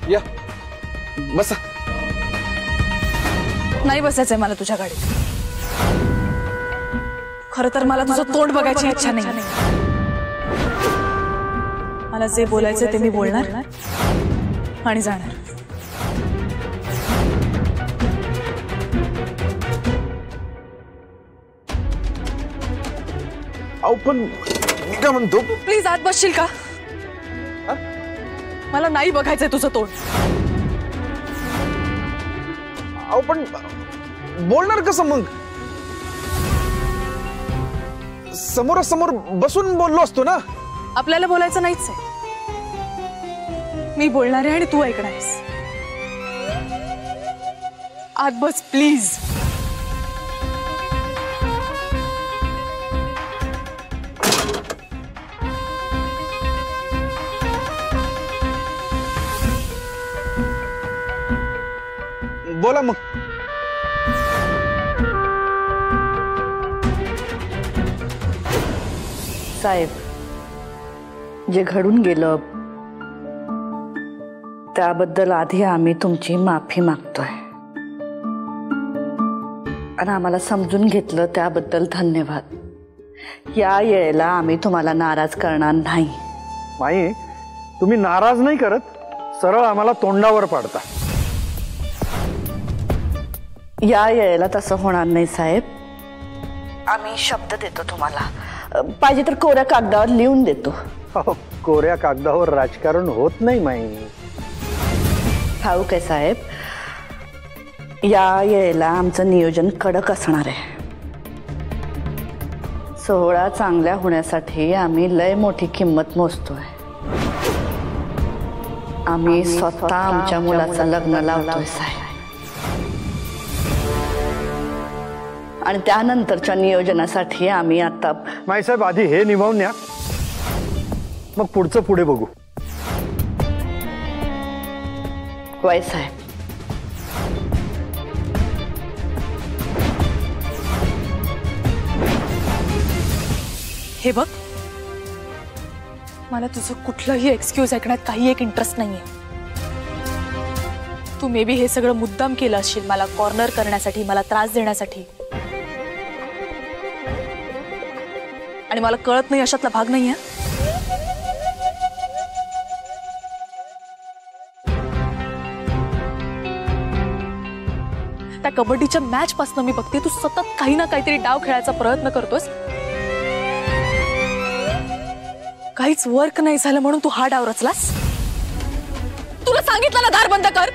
या बसा. नाही बसायचंय मला तुझ्या गाडीत. खरं तर मला तुझं तोंड बघायची इच्छा नाही. मला जे बोलायचं ते मी बोलणार आणि जाणार. अहो पण मी काय म्हणतो, प्लीज आत बसशील का? मला नाही बघायचंय तुझं तोंड. अहो पण बोलणार कसं मग? समोरासमोर बसून बोललो असतो ना. आपल्याला बोलायचं नाहीच आहे. मी बोलणार आहे आणि तू ऐकणार आहेस. आत बस प्लीज. बोला मग. साहेब, जे घडून गेलं त्याबद्दल आधी आम्ही तुमची माफी मागतोय आणि आम्हाला समजून घेतलं त्याबद्दल धन्यवाद. या वेळेला आम्ही तुम्हाला नाराज करणार नाही. माई, तुम्ही नाराज नाही करत, सरळ आम्हाला तोंडावर पाडता. या वेळेला तसं होणार नाही साहेब. आम्ही शब्द देतो तुम्हाला. पाहिजे तर कोऱ्या कागदावर लिहून देतो. कोऱ्या कागदावर राजकारण होत नाही माई. ठाऊक आहे साहेब. या वेळेला आमचं नियोजन कडक असणार आहे. सोहळा चांगल्या होण्यासाठी आम्ही लय मोठी किंमत मोजतोय. आम्ही स्वतः आमच्या मुलाचं लग्न लावतोय साहेब. आणि त्यानंतरच्या नियोजनासाठी आम्ही आता माईसाहेब आधी हे निभावून न्या, मग पुढचं पुढे बघू. वाय साहेब. हे बघ, मला तुझं कुठलंही एक्सक्यूज ऐकण्यात काही एक इंटरेस्ट नाहीये. तू मे बी हे सगळं मुद्दाम केलं असशील मला कॉर्नर करण्यासाठी, मला त्रास देण्यासाठी. आणि मला कळत नाही अशातला भाग नाहीये. त्या कबड्डीच्या मॅच पासून मी बघते तू सतत काही ना काहीतरी डाव खेळायचा प्रयत्न करतोस. काहीच वर्क नाही झालं म्हणून तू हा डाव रचलास. तुला सांगितलं ना दार बंद कर.